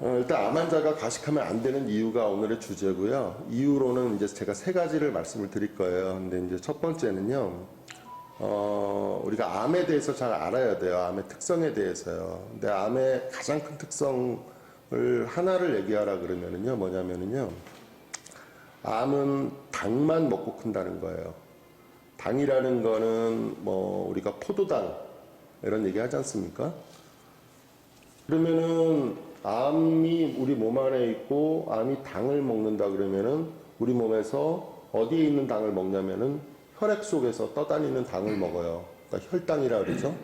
일단 암 환자가 가식하면 안 되는 이유가 오늘의 주제고요. 이유로는 이제 제가 세 가지를 말씀을 드릴 거예요. 근데 이제 첫 번째는요, 우리가 암에 대해서 잘 알아야 돼요. 암의 특성에 대해서요. 근데 암의 가장 큰 특성을 하나를 얘기하라 그러면은요, 뭐냐면은요, 암은 당만 먹고 큰다는 거예요. 당이라는 거는 뭐 우리가 포도당 이런 얘기 하지 않습니까? 그러면은 암이 우리 몸 안에 있고 암이 당을 먹는다 그러면은 우리 몸에서 어디에 있는 당을 먹냐면은 혈액 속에서 떠다니는 당을 먹어요. 그러니까 혈당이라 그러죠.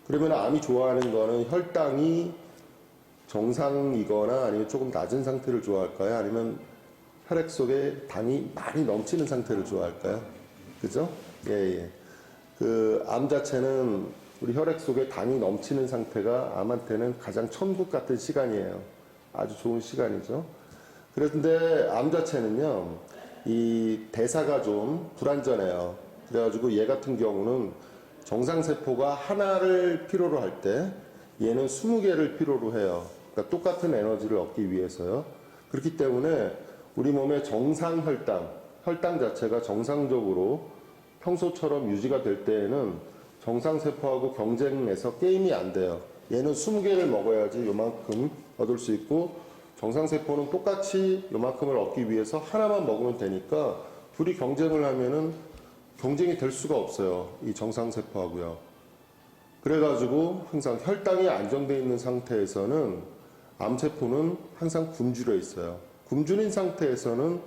그러면 암이 좋아하는 거는 혈당이 정상이거나 아니면 조금 낮은 상태를 좋아할까요? 아니면 혈액 속에 당이 많이 넘치는 상태를 좋아할까요? 그죠? 예, 예. 그 암 자체는 우리 혈액 속에 당이 넘치는 상태가 암한테는 가장 천국 같은 시간이에요. 아주 좋은 시간이죠. 그런데 암 자체는요, 이 대사가 좀 불완전해요. 그래가지고 얘 같은 경우는 정상세포가 하나를 필요로 할 때 얘는 20개를 필요로 해요. 그러니까 똑같은 에너지를 얻기 위해서요. 그렇기 때문에 우리 몸의 정상 혈당 자체가 정상적으로 평소처럼 유지가 될 때에는 정상세포하고 경쟁해서 게임이 안 돼요. 얘는 20개를 먹어야지 요만큼 얻을 수 있고 정상세포는 똑같이 요만큼을 얻기 위해서 하나만 먹으면 되니까 둘이 경쟁을 하면은 경쟁이 될 수가 없어요. 이 정상세포하고요. 그래가지고 항상 혈당이 안정되어 있는 상태에서는 암세포는 항상 굶주려 있어요. 굶주린 상태에서는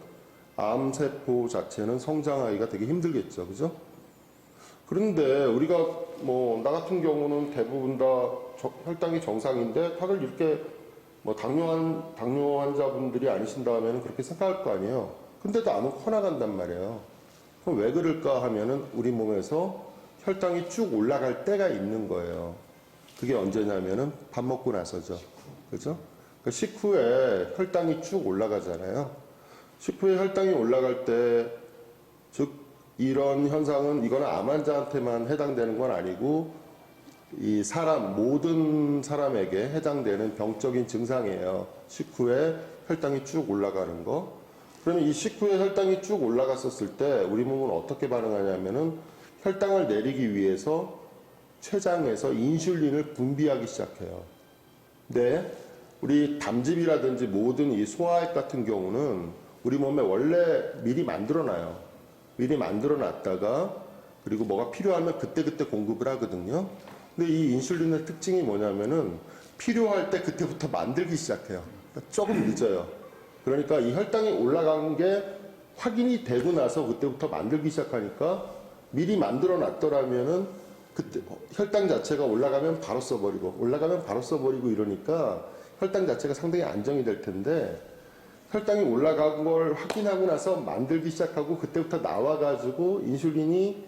암세포 자체는 성장하기가 되게 힘들겠죠. 그죠? 그런데 우리가 뭐 나 같은 경우는 대부분 다 혈당이 정상인데 다들 이렇게 뭐 당뇨 환자분들이 아니신다 하면 그렇게 생각할 거 아니에요. 근데도 암은 커나간단 말이에요. 그럼 왜 그럴까 하면은 우리 몸에서 혈당이 쭉 올라갈 때가 있는 거예요. 그게 언제냐면은 밥 먹고 나서죠. 그죠? 그러니까 식후에 혈당이 쭉 올라가잖아요. 식후에 혈당이 올라갈 때, 즉, 이런 현상은 이거는 암 환자한테만 해당되는 건 아니고 이 모든 사람에게 해당되는 병적인 증상이에요. 식후에 혈당이 쭉 올라가는 거. 그러면 이 식후에 혈당이 쭉 올라갔었을 때 우리 몸은 어떻게 반응하냐면은 혈당을 내리기 위해서 췌장에서 인슐린을 분비하기 시작해요. 근데 우리 담즙이라든지 모든 이 소화액 같은 경우는 우리 몸에 원래 미리 만들어놔요. 미리 만들어놨다가 그리고 뭐가 필요하면 그때그때 공급을 하거든요. 근데 이 인슐린의 특징이 뭐냐면은 필요할 때 그때부터 만들기 시작해요. 그러니까 조금 늦어요. 그러니까 이 혈당이 올라간 게 확인이 되고 나서 그때부터 만들기 시작하니까 미리 만들어 놨더라면은 그때 혈당 자체가 올라가면 바로 써버리고 이러니까 혈당 자체가 상당히 안정이 될 텐데 혈당이 올라간 걸 확인하고 나서 만들기 시작하고 그때부터 나와가지고 인슐린이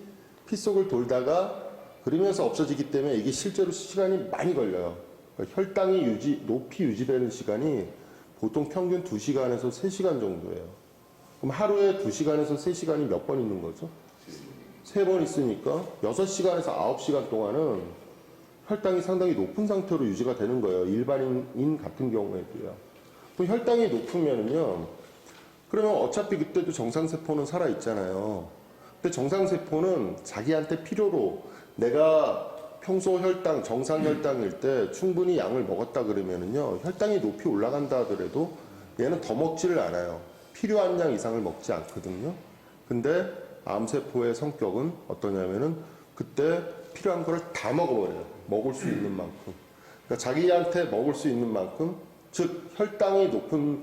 피 속을 돌다가 그러면서 없어지기 때문에 이게 실제로 시간이 많이 걸려요. 그러니까 혈당이 높이 유지되는 시간이 보통 평균 2시간에서 3시간 정도예요. 그럼 하루에 2시간에서 3시간이 몇 번 있는 거죠? 3번 있으니까 6시간에서 9시간 동안은 혈당이 상당히 높은 상태로 유지가 되는 거예요. 일반인 같은 경우에도요. 또 혈당이 높으면은요, 그러면 어차피 그때도 정상세포는 살아있잖아요. 근데 정상세포는 자기한테 필요로 내가 평소 혈당, 정상 혈당일 때 충분히 양을 먹었다 그러면은요, 혈당이 높이 올라간다 하더라도 얘는 더 먹지를 않아요. 필요한 양 이상을 먹지 않거든요. 근데 암세포의 성격은 어떠냐면은 그때 필요한 거를 다 먹어버려요. 먹을 수 있는 만큼. 그러니까 자기한테 먹을 수 있는 만큼, 즉 혈당이 높은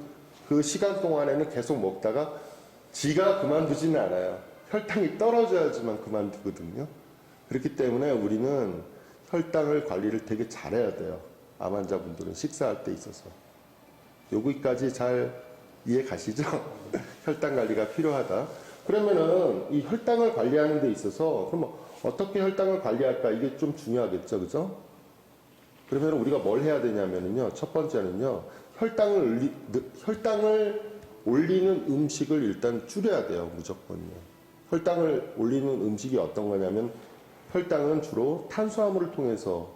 그 시간 동안에는 계속 먹다가 지가 그만두지는 않아요. 혈당이 떨어져야지만 그만두거든요. 그렇기 때문에 우리는 혈당을 관리를 되게 잘해야 돼요. 암 환자분들은 식사할 때 있어서. 여기까지 잘 이해 가시죠? 혈당 관리가 필요하다. 그러면은 이 혈당을 관리하는 데 있어서 그럼 어떻게 혈당을 관리할까? 이게 좀 중요하겠죠. 그죠? 그러면 우리가 뭘 해야 되냐면요. 첫 번째는요. 혈당을 올리는 음식을 일단 줄여야 돼요. 무조건요. 혈당을 올리는 음식이 어떤 거냐면 혈당은 주로 탄수화물을 통해서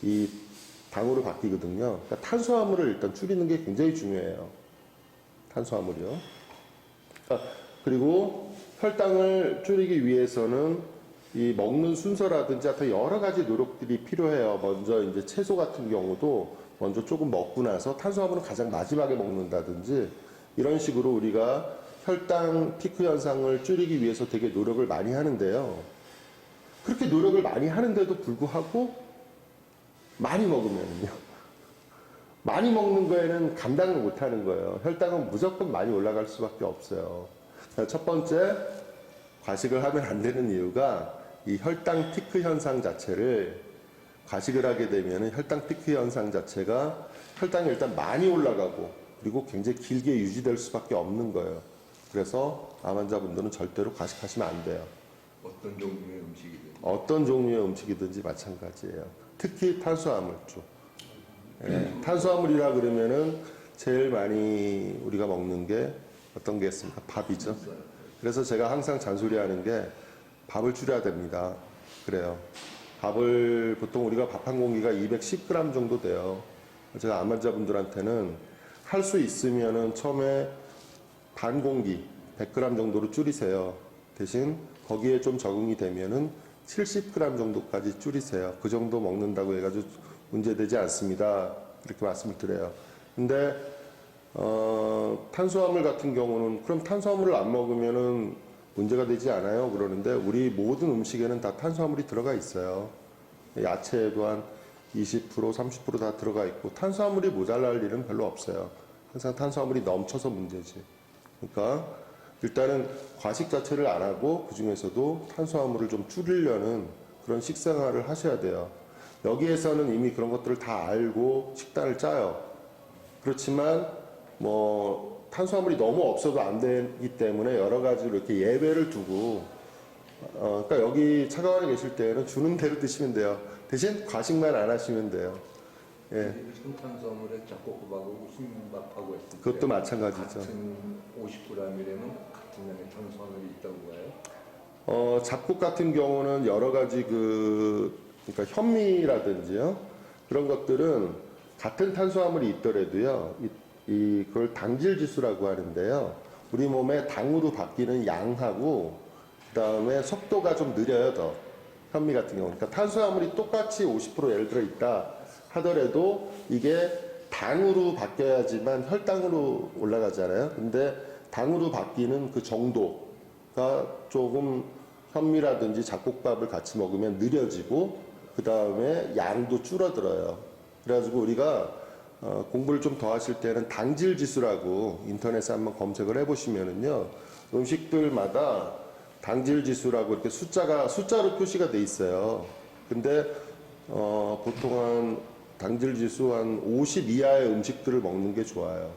이 당으로 바뀌거든요. 그러니까 탄수화물을 일단 줄이는 게 굉장히 중요해요. 탄수화물이요. 그리고 혈당을 줄이기 위해서는 이 먹는 순서라든지 하여튼 여러 가지 노력들이 필요해요. 먼저 이제 채소 같은 경우도 먼저 조금 먹고 나서 탄수화물은 가장 마지막에 먹는다든지 이런 식으로 우리가 혈당 피크 현상을 줄이기 위해서 되게 노력을 많이 하는데요. 그렇게 노력을 많이 하는데도 불구하고 많이 먹으면요. 많이 먹는 거에는 감당을 못 하는 거예요. 혈당은 무조건 많이 올라갈 수밖에 없어요. 첫 번째, 과식을 하면 안 되는 이유가 이 혈당 피크 현상 자체를 과식을 하게 되면 혈당 피크 현상 자체가 혈당이 일단 많이 올라가고 그리고 굉장히 길게 유지될 수밖에 없는 거예요. 그래서 암 환자분들은 절대로 과식하시면 안 돼요. 어떤 종류의 음식이든 어떤 종류의 음식이든지 마찬가지예요. 특히 탄수화물주. 예, 탄수화물이라 그러면은 제일 많이 우리가 먹는 게 어떤 게 있습니까? 밥이죠. 그래서 제가 항상 잔소리하는 게 밥을 줄여야 됩니다. 그래요. 밥을 보통 우리가 밥 한 공기가 210g 정도 돼요. 제가 암 환자분들한테는 할 수 있으면은 처음에 반 공기 100g 정도로 줄이세요. 대신 거기에 좀 적응이 되면은 70g 정도까지 줄이세요. 그 정도 먹는다고 해가지고 문제되지 않습니다. 이렇게 말씀을 드려요. 근데 탄수화물 같은 경우는 그럼 탄수화물을 안 먹으면은 문제가 되지 않아요. 그러는데 우리 모든 음식에는 다 탄수화물이 들어가 있어요. 야채에도 한 20%, 30%다 들어가 있고 탄수화물이 모자랄 일은 별로 없어요. 항상 탄수화물이 넘쳐서 문제지. 그러니까 일단은 과식 자체를 안 하고 그 중에서도 탄수화물을 좀 줄이려는 그런 식생활을 하셔야 돼요. 여기에서는 이미 그런 것들을 다 알고 식단을 짜요. 그렇지만 뭐 탄수화물이 너무 없어도 안 되기 때문에 여러 가지로 이렇게 예외를 두고 그러니까 여기 차가원에 계실 때는 주는 대로 드시면 돼요. 대신 과식만 안 하시면 돼요. 예. 탄수화물에 잡곡밥하고 흰밥하고 했을 때 그것도 마찬가지죠. 같은 50g이라면 같은 양의 탄수화물이 있다고 봐요? 잡곡 같은 경우는 여러 가지 그러니까 현미라든지요. 그런 것들은 같은 탄수화물이 있더라도요. 그걸 당질 지수라고 하는데요. 우리 몸에 당으로 바뀌는 양하고 그다음에 속도가 좀 느려요, 더. 현미 같은 경우. 그러니까 탄수화물이 똑같이 50% 예를 들어 있다 하더라도 이게 당으로 바뀌어야지만 혈당으로 올라가잖아요. 근데 당으로 바뀌는 그 정도가 조금 현미라든지 잡곡밥을 같이 먹으면 느려지고 그 다음에 양도 줄어들어요. 그래가지고 우리가 공부를 좀 더 하실 때는 당질 지수라고 인터넷에 한번 검색을 해보시면은요, 음식들마다 당질 지수라고 이렇게 숫자로 표시가 돼 있어요. 근데 보통 한 당질 지수 한 50 이하의 음식들을 먹는 게 좋아요.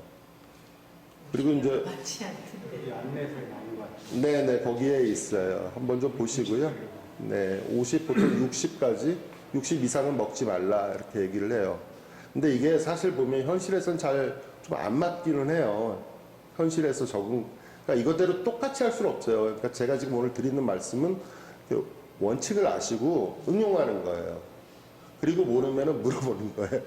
그리고 이제 맞지 않던데. 안내서에 나온 것 같아요. 네네 거기에 있어요. 한번 좀 보시고요. 네, 50 보통 60까지 60 이상은 먹지 말라 이렇게 얘기를 해요. 근데 이게 사실 보면 현실에서는 잘 좀 안 맞기는 해요. 현실에서 그러니까 이거대로 똑같이 할 수는 없어요. 그러니까 제가 지금 오늘 드리는 말씀은 그 원칙을 아시고 응용하는 거예요. 그리고 모르면은 물어보는 거예요.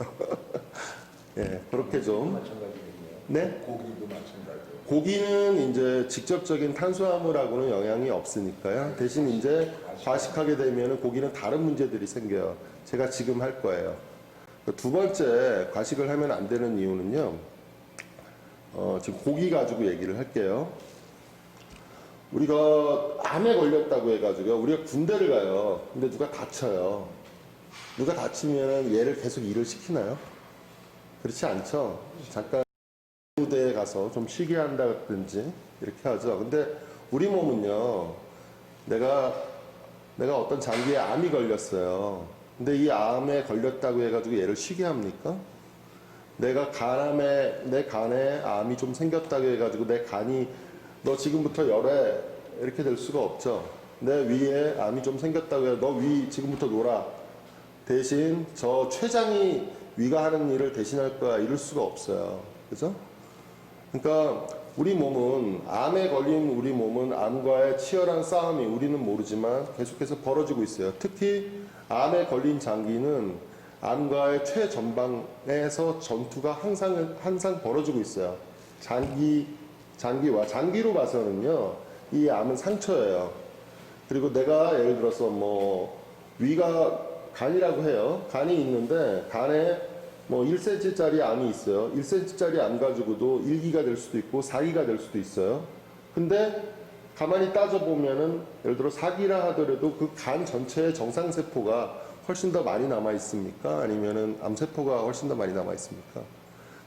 예, 그렇게 좀. 마찬가지겠네요. 네? 고기도 마찬가지예요. 고기는 이제 직접적인 탄수화물하고는 영향이 없으니까요. 대신 이제 과식하게 되면 고기는 다른 문제들이 생겨요. 제가 지금 할 거예요. 두 번째 과식을 하면 안 되는 이유는요. 지금 고기 가지고 얘기를 할게요. 우리가 암에 걸렸다고 해가지고요. 우리가 군대를 가요. 근데 누가 다쳐요. 누가 다치면 얘를 계속 일을 시키나요? 그렇지 않죠. 잠깐 무대에 가서 좀 쉬게 한다든지 이렇게 하죠. 근데 우리 몸은요, 내가 어떤 장기에 암이 걸렸어요. 근데 이 암에 걸렸다고 해가지고 얘를 쉬게 합니까? 내 간에 암이 좀 생겼다고 해가지고 내 간이 너 지금부터 열해 이렇게 될 수가 없죠. 내 위에 암이 좀 생겼다고 해서 너 위 지금부터 놀아. 대신 저 췌장이 위가 하는 일을 대신할 거야 이럴 수가 없어요. 그죠? 그러니까 우리 몸은 암에 걸린 우리 몸은 암과의 치열한 싸움이 우리는 모르지만 계속해서 벌어지고 있어요. 특히 암에 걸린 장기는 암과의 최전방에서 전투가 항상 벌어지고 있어요. 장기로 봐서는요, 이 암은 상처예요. 그리고 내가 예를 들어서 뭐 위가 간이라고 해요. 간이 있는데 간에 뭐 1cm짜리 암이 있어요. 1cm짜리 암 가지고도 1기가 될 수도 있고 4기가 될 수도 있어요. 근데 가만히 따져보면은 예를 들어 4기라 하더라도 그 간 전체의 정상세포가 훨씬 더 많이 남아 있습니까? 아니면은 암세포가 훨씬 더 많이 남아 있습니까?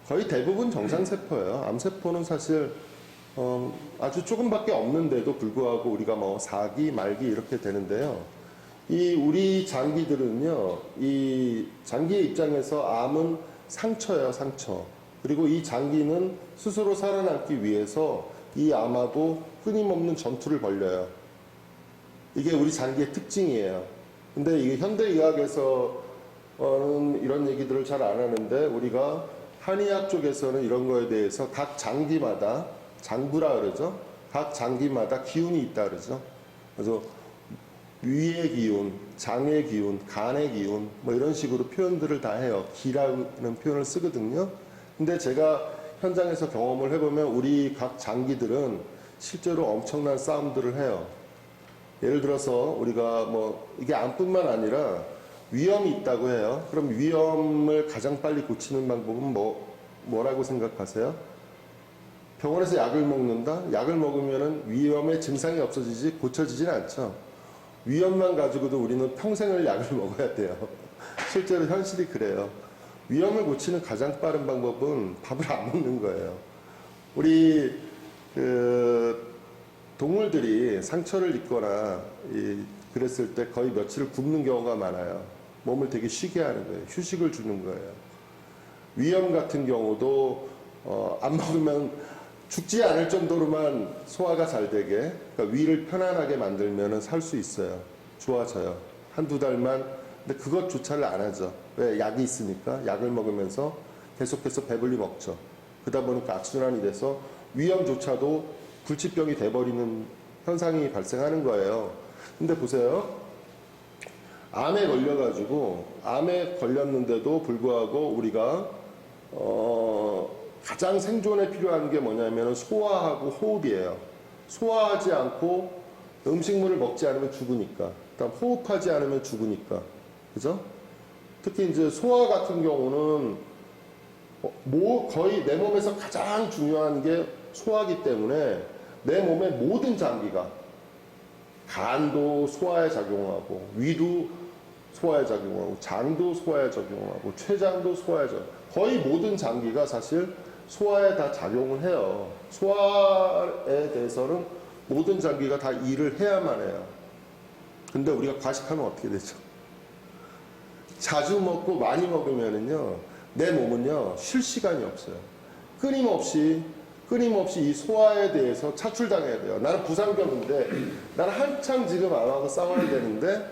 거의 대부분 정상세포예요. 암세포는 사실 아주 조금밖에 없는데도 불구하고 우리가 뭐 4기, 말기 이렇게 되는데요. 이 우리 장기들은요, 이 장기의 입장에서 암은 상처예요, 상처. 그리고 이 장기는 스스로 살아남기 위해서 이 암하고 끊임없는 전투를 벌려요. 이게 우리 장기의 특징이에요. 근데 이게 현대의학에서는 이런 얘기들을 잘 안 하는데 우리가 한의학 쪽에서는 이런 거에 대해서 각 장기마다 장부라 그러죠. 각 장기마다 기운이 있다 그러죠. 그래서 위의 기운, 장의 기운, 간의 기운 뭐 이런 식으로 표현들을 다 해요. 기라는 표현을 쓰거든요. 근데 제가 현장에서 경험을 해보면 우리 각 장기들은 실제로 엄청난 싸움들을 해요. 예를 들어서 우리가 뭐 이게 암뿐만 아니라 위염이 있다고 해요. 그럼 위염을 가장 빨리 고치는 방법은 뭐라고 생각하세요? 병원에서 약을 먹는다? 약을 먹으면은 위염의 증상이 없어지지 고쳐지진 않죠. 위염만 가지고도 우리는 평생을 약을 먹어야 돼요. 실제로 현실이 그래요. 위염을 고치는 가장 빠른 방법은 밥을 안 먹는 거예요. 우리 동물들이 상처를 입거나 그랬을 때 거의 며칠을 굶는 경우가 많아요. 몸을 되게 쉬게 하는 거예요. 휴식을 주는 거예요. 위염 같은 경우도 안 먹으면 죽지 않을 정도로만 소화가 잘 되게, 그러니까 위를 편안하게 만들면 살 수 있어요. 좋아져요. 한두 달만. 근데 그것조차를 안 하죠. 왜? 약이 있으니까 약을 먹으면서 계속해서 배불리 먹죠. 그러다 보니까 악순환이 돼서 위염조차도 불치병이 돼버리는 현상이 발생하는 거예요. 근데 보세요. 암에 걸렸는데도 불구하고 우리가 가장 생존에 필요한 게 뭐냐면 소화하고 호흡이에요. 소화하지 않고 음식물을 먹지 않으면 죽으니까. 그다음 호흡하지 않으면 죽으니까. 그죠? 특히 이제 소화 같은 경우는 거의 내 몸에서 가장 중요한 게 소화기 때문에 내 몸의 모든 장기가 간도 소화에 작용하고 위도 소화에 작용하고 장도 소화에 작용하고 췌장도 소화에 작용하고 거의 모든 장기가 사실 소화에 다 작용을 해요. 소화에 대해서는 모든 장기가 다 일을 해야만 해요. 근데 우리가 과식하면 어떻게 되죠? 자주 먹고 많이 먹으면은요, 내 몸은요, 쉴 시간이 없어요. 끊임없이 이 소화에 대해서 차출당해야 돼요. 나는 부상병인데, 나는 한창 지금 암하고 싸워야 되는데,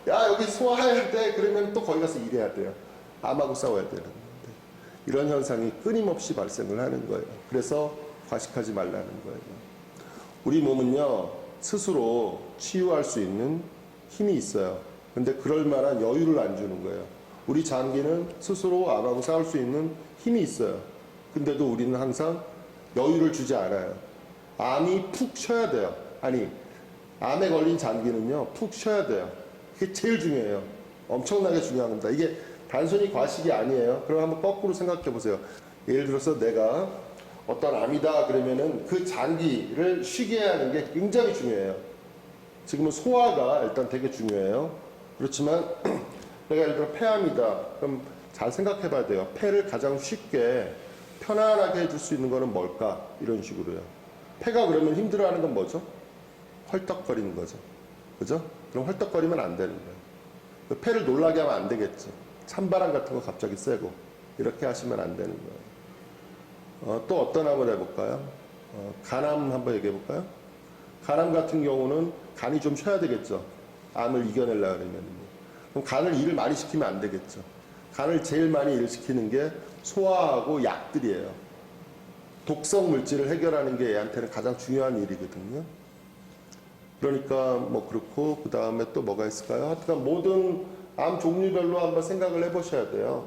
여기 소화해야 돼. 그러면 또 거기 가서 일해야 돼요. 암하고 싸워야 되는데. 이런 현상이 끊임없이 발생을 하는 거예요. 그래서 과식하지 말라는 거예요. 우리 몸은요, 스스로 치유할 수 있는 힘이 있어요. 근데 그럴 만한 여유를 안 주는 거예요. 우리 장기는 스스로 암하고 싸울 수 있는 힘이 있어요. 근데도 우리는 항상 여유를 주지 않아요. 암이 푹 쉬어야 돼요. 아니, 암에 걸린 장기는요, 푹 쉬어야 돼요. 그게 제일 중요해요. 엄청나게 중요한 겁니다. 이게 단순히 과식이 아니에요. 그럼 한번 거꾸로 생각해 보세요. 예를 들어서 내가 어떤 암이다 그러면은 그 장기를 쉬게 하는 게 굉장히 중요해요. 지금은 소화가 일단 되게 중요해요. 그렇지만 내가 예를 들어 폐암이다. 그럼 잘 생각해 봐야 돼요. 폐를 가장 쉽게 편안하게 해줄 수 있는 거는 뭘까? 이런 식으로요. 폐가 그러면 힘들어하는 건 뭐죠? 헐떡거리는 거죠. 그죠? 그럼 헐떡거리면 안 되는 거예요. 폐를 놀라게 하면 안 되겠죠. 찬바람 같은 거 갑자기 쐬고 이렇게 하시면 안 되는 거예요. 또 어떤 암을 해볼까요? 간암 한번 얘기해 볼까요? 간암 같은 경우는 간이 좀 쉬어야 되겠죠. 암을 이겨내려고 그러면. 그럼 간을 일을 많이 시키면 안 되겠죠. 간을 제일 많이 일시키는 게 소화하고 약들이에요. 독성 물질을 해결하는 게 얘한테는 가장 중요한 일이거든요. 그러니까 뭐 그렇고 그 다음에 또 뭐가 있을까요? 하여튼 모든 암 종류별로 한번 생각을 해보셔야 돼요.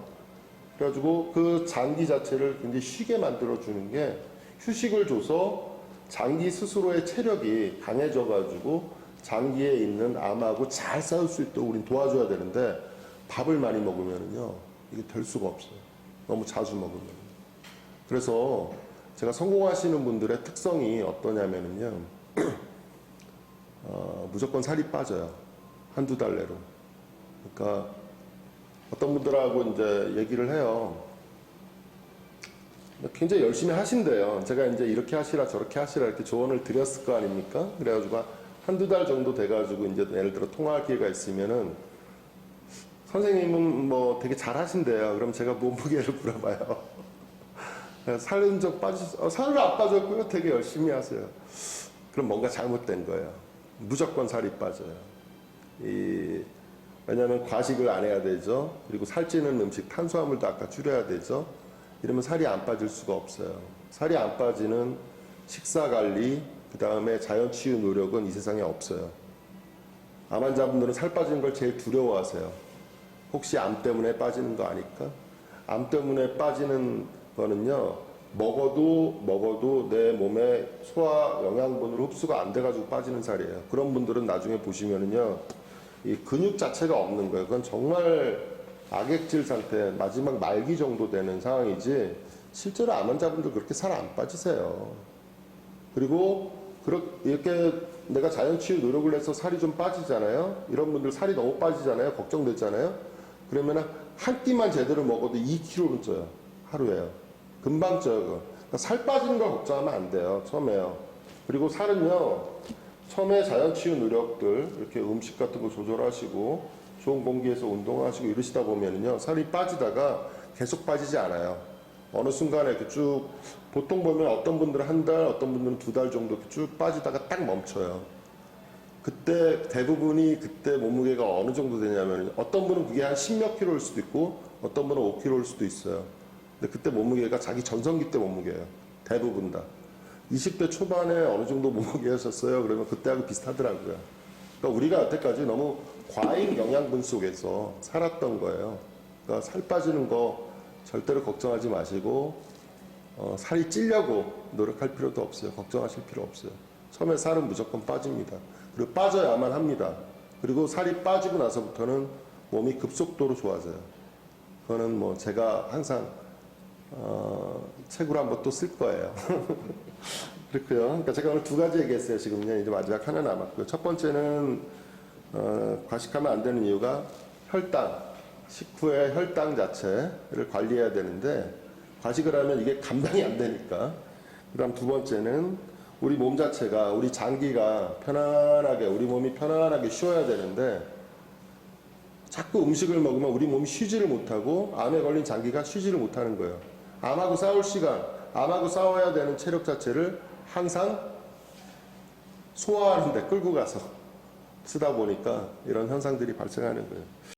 그래가지고 그 장기 자체를 굉장히 쉬게 만들어주는 게 휴식을 줘서 장기 스스로의 체력이 강해져가지고 장기에 있는 암하고 잘 싸울 수 있도록 우린 도와줘야 되는데 밥을 많이 먹으면요 이게 될 수가 없어요. 너무 자주 먹으면. 그래서 제가 성공하시는 분들의 특성이 어떠냐면요 무조건 살이 빠져요. 한두 달 내로. 그러니까 어떤 분들하고 이제 얘기를 해요. 굉장히 열심히 하신대요. 제가 이제 이렇게 하시라 저렇게 하시라 이렇게 조언을 드렸을 거 아닙니까? 그래가지고 한두 달 정도 돼가지고 이제 예를 들어 통화할 기회가 있으면은 선생님은 뭐 되게 잘 하신대요. 그럼 제가 몸무게를 물어봐요. 살은 좀 살은 안 빠졌고요. 되게 열심히 하세요. 그럼 뭔가 잘못된 거예요. 무조건 살이 빠져요. 왜냐하면 과식을 안 해야 되죠. 그리고 살찌는 음식, 탄수화물도 아까 줄여야 되죠. 이러면 살이 안 빠질 수가 없어요. 살이 안 빠지는 식사 관리, 그 다음에 자연 치유 노력은 이 세상에 없어요. 암 환자분들은 살 빠지는 걸 제일 두려워하세요. 혹시 암 때문에 빠지는 거 아닐까? 암 때문에 빠지는 거는요, 먹어도 내 몸에 소화 영양분으로 흡수가 안 돼가지고 빠지는 살이에요. 그런 분들은 나중에 보시면은요, 이 근육 자체가 없는 거예요. 그건 정말 악액질 상태, 마지막 말기 정도 되는 상황이지, 실제로 암 환자분들 그렇게 살 안 빠지세요. 그리고 이렇게 내가 자연치유 노력을 해서 살이 좀 빠지잖아요. 이런 분들 살이 너무 빠지잖아요. 걱정되잖아요. 그러면 한 끼만 제대로 먹어도 2kg는 쪄요. 하루에요. 금방 쪄요. 그러니까 살 빠지는 걸 걱정하면 안 돼요. 처음에요. 그리고 살은요. 처음에 자연치유 노력들 이렇게 음식 같은 거 조절하시고 좋은 공기에서 운동하시고 이러시다 보면은요. 살이 빠지다가 계속 빠지지 않아요. 어느 순간에 이렇게 쭉 보통 보면 어떤 분들은 한 달, 어떤 분들은 2달 정도 이렇게 쭉 빠지다가 딱 멈춰요. 그때 대부분이 그때 몸무게가 어느 정도 되냐면 어떤 분은 그게 한 10몇 킬로일 수도 있고 어떤 분은 5킬로일 수도 있어요. 근데 그때 몸무게가 자기 전성기 때 몸무게예요. 대부분 다. 20대 초반에 어느 정도 몸무게였었어요. 그러면 그때하고 비슷하더라고요. 그러니까 우리가 여태까지 너무 과잉 영양분 속에서 살았던 거예요. 그러니까 살 빠지는 거 절대로 걱정하지 마시고 살이 찌려고 노력할 필요도 없어요. 걱정하실 필요 없어요. 처음에 살은 무조건 빠집니다. 그리고 빠져야만 합니다. 그리고 살이 빠지고 나서부터는 몸이 급속도로 좋아져요. 그거는 뭐 제가 항상 책으로 한번 또 쓸 거예요. 그렇고요. 그러니까 제가 오늘 2가지 얘기했어요. 지금요. 이제 마지막 하나 남았고요. 첫 번째는 과식하면 안 되는 이유가 혈당, 식후의 혈당 자체를 관리해야 되는데 과식을 하면 이게 감당이 안 되니까. 그다음 두 번째는 우리 몸 자체가 우리 장기가 편안하게 우리 몸이 편안하게 쉬어야 되는데 자꾸 음식을 먹으면 우리 몸이 쉬지를 못하고 암에 걸린 장기가 쉬지를 못하는 거예요. 암하고 싸울 시간, 암하고 싸워야 되는 체력 자체를 항상 소화하는 데 끌고 가서 쓰다 보니까 이런 현상들이 발생하는 거예요.